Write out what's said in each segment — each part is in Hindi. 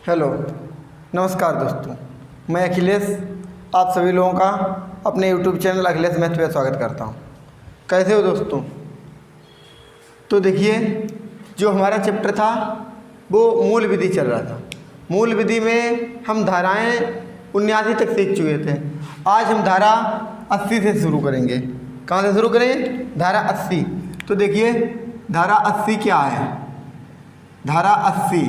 हेलो, नमस्कार दोस्तों। मैं अखिलेश आप सभी लोगों का अपने यूट्यूब चैनल अखिलेश मैथ पे स्वागत करता हूँ। कैसे हो दोस्तों? तो देखिए, जो हमारा चैप्टर था वो मूल विधि चल रहा था। मूल विधि में हम धाराएं 79 तक सीख चुके थे। आज हम धारा 80 से शुरू करेंगे। कहाँ से शुरू करेंगे? धारा 80। तो देखिए, धारा 80 क्या है? धारा 80,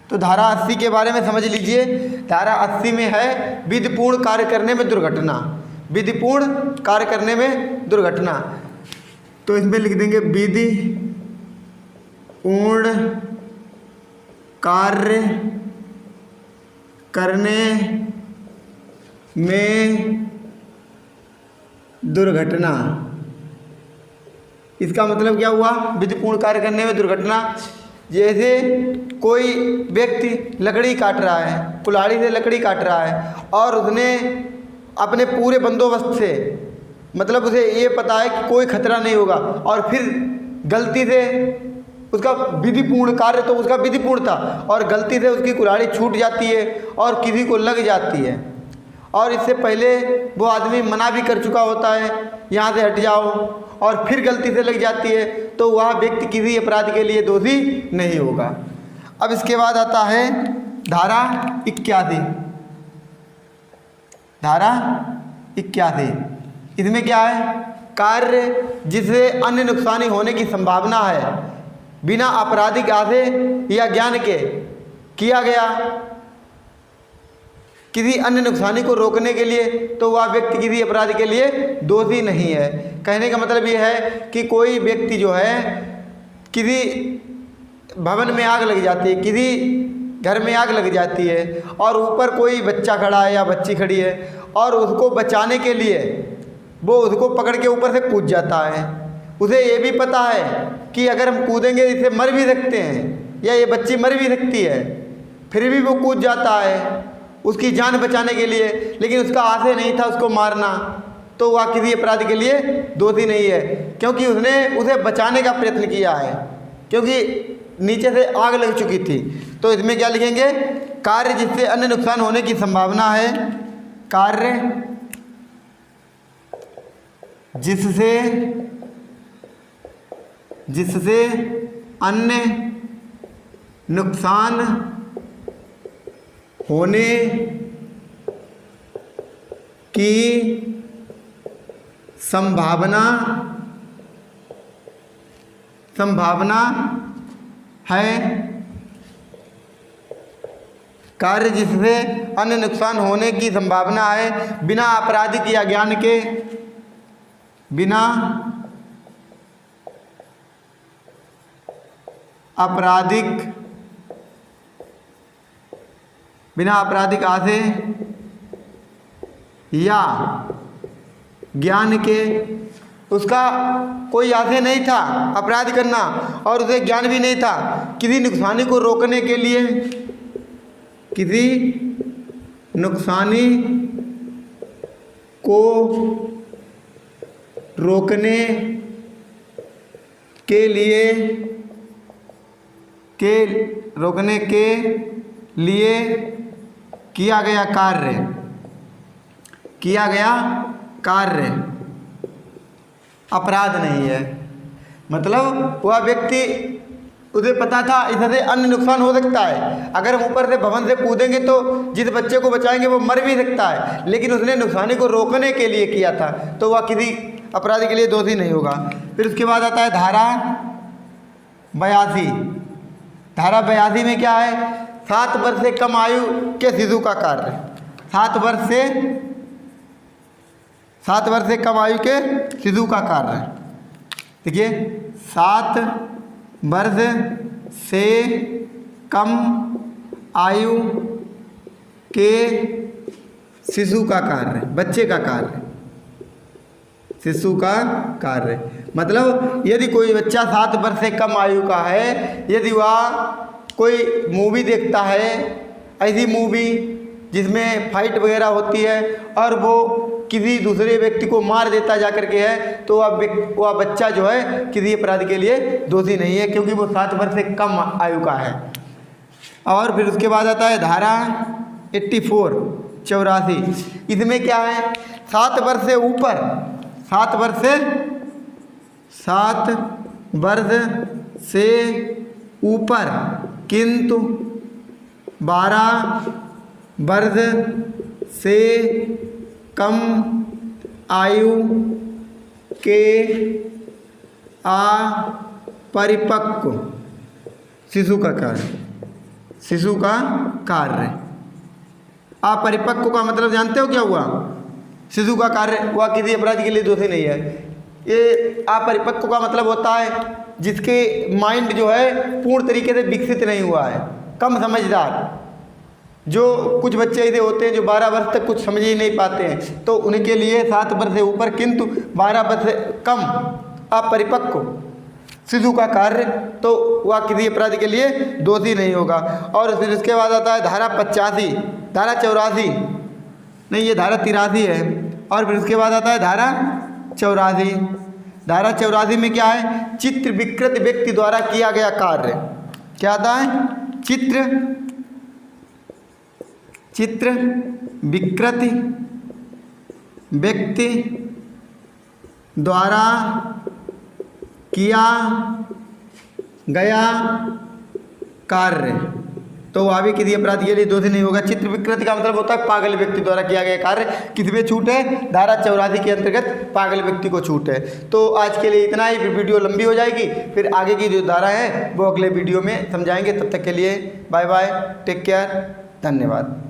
तो धारा 80 के बारे में समझ लीजिए। धारा 80 में है विधिपूर्ण कार्य करने में दुर्घटना। विधिपूर्ण कार्य करने में दुर्घटना, तो इसमें लिख देंगे विधिपूर्ण कार्य करने में दुर्घटना। इसका मतलब क्या हुआ? विधिपूर्ण कार्य करने में दुर्घटना, जैसे कोई व्यक्ति लकड़ी काट रहा है, कुल्हाड़ी से लकड़ी काट रहा है और उसने अपने पूरे बंदोबस्त से, मतलब उसे ये पता है कि कोई खतरा नहीं होगा, और फिर गलती से उसका विधिपूर्ण कार्य तो उसका विधिपूर्ण था और गलती से उसकी कुल्हाड़ी छूट जाती है और किसी को लग जाती है, और इससे पहले वो आदमी मना भी कर चुका होता है यहाँ से हट जाओ, और फिर गलती से लग जाती है, तो वह व्यक्ति किसी अपराध के लिए दोषी नहीं होगा। अब इसके बाद आता है धारा 81। धारा 81, इसमें क्या है? कार्य जिससे अन्य नुकसानी होने की संभावना है बिना आपराधिक आशय या ज्ञान के किया गया किसी अन्य नुकसानी को रोकने के लिए, तो वह व्यक्ति किसी अपराध के लिए दोषी नहीं है। कहने का मतलब यह है कि कोई व्यक्ति जो है, किसी भवन में आग लग जाती है, किसी घर में आग लग जाती है और ऊपर कोई बच्चा खड़ा है या बच्ची खड़ी है, और उसको बचाने के लिए वो उसको पकड़ के ऊपर से कूद जाता है। उसे ये भी पता है कि अगर हम कूदेंगे इसे मर भी सकते हैं या ये बच्ची मर भी सकती है, फिर भी वो कूद जाता है उसकी जान बचाने के लिए, लेकिन उसका आशय नहीं था उसको मारना, तो वह किसी अपराध के लिए दोषी नहीं है, क्योंकि उसने उसे बचाने का प्रयत्न किया है, क्योंकि नीचे से आग लग चुकी थी। तो इसमें क्या लिखेंगे? कार्य जिससे अन्य नुकसान होने की संभावना है। कार्य जिससे अन्य नुकसान होने की संभावना है। कार्य जिससे अन्य नुकसान होने की संभावना है बिना आपराधिक या ज्ञान के, बिना आपराधिक आशय या ज्ञान के। उसका कोई आशय नहीं था अपराध करना और उसे ज्ञान भी नहीं था किसी नुकसानी को रोकने के लिए, किसी नुकसानी को रोकने के लिए किया गया कार्य अपराध नहीं है। मतलब वह व्यक्ति, उसे पता था इससे अन्य नुकसान हो सकता है, अगर हम ऊपर से भवन से कूदेंगे तो जिस बच्चे को बचाएंगे वो मर भी सकता है, लेकिन उसने नुकसानी को रोकने के लिए किया था, तो वह किसी अपराध के लिए दोषी नहीं होगा। फिर उसके बाद आता है धारा 82। धारा 82 में क्या है? 7 वर्ष से कम आयु के शिशु का कार्य। 7 वर्ष से कम आयु के शिशु का कार्य। देखिए, 7 वर्ष से कम आयु के शिशु का कार्य, बच्चे का कार्य, शिशु का कार्य। मतलब यदि कोई बच्चा 7 वर्ष से कम आयु का है, यदि वह कोई मूवी देखता है, ऐसी मूवी जिसमें फाइट वगैरह होती है और वो किसी दूसरे व्यक्ति को मार देता जा करके है, तो वह बच्चा जो है किसी अपराध के लिए दोषी नहीं है, क्योंकि वो 7 वर्ष से कम आयु का है। और फिर उसके बाद आता है धारा 84 84। इसमें क्या है, 7 वर्ष से ऊपर, 7 वर्ष से ऊपर किंतु 12 वर्ष से कम आयु के अपरिपक्व शिशु का कार्य, शिशु का कार्य। अपरिपक्व का मतलब जानते हो क्या हुआ? शिशु का कार्य हुआ किसी अपराध के लिए दोषी नहीं है। ये अपरिपक्व का मतलब होता है जिसके माइंड जो है पूर्ण तरीके से विकसित नहीं हुआ है, कम समझदार। जो कुछ बच्चे ऐसे होते हैं जो 12 वर्ष तक कुछ समझ ही नहीं पाते हैं, तो उनके लिए 7 वर्ष से ऊपर किंतु 12 वर्ष से कम अपरिपक्व शिशु का कार्य, तो वह किसी अपराध के लिए दोषी नहीं होगा। और फिर उसके बाद आता है धारा 85, धारा 84 नहीं, ये धारा 83 है। और फिर उसके बाद आता है धारा 84। धारा 84 में क्या है, चित्र विकृत व्यक्ति द्वारा किया गया कार्य। क्या आता है? चित्र विकृत व्यक्ति द्वारा किया गया कार्य, तो वह भी किसी अपराध के लिए दोषी नहीं होगा। चित्र विकृति का मतलब होता है पागल व्यक्ति द्वारा किया गया कार्य। किसमें छूट है? धारा 84 के अंतर्गत पागल व्यक्ति को छूट है। तो आज के लिए इतना ही, फिर वीडियो लंबी हो जाएगी, फिर आगे की जो धारा है वो अगले वीडियो में समझाएंगे। तब तक के लिए बाय बाय, टेक केयर, धन्यवाद।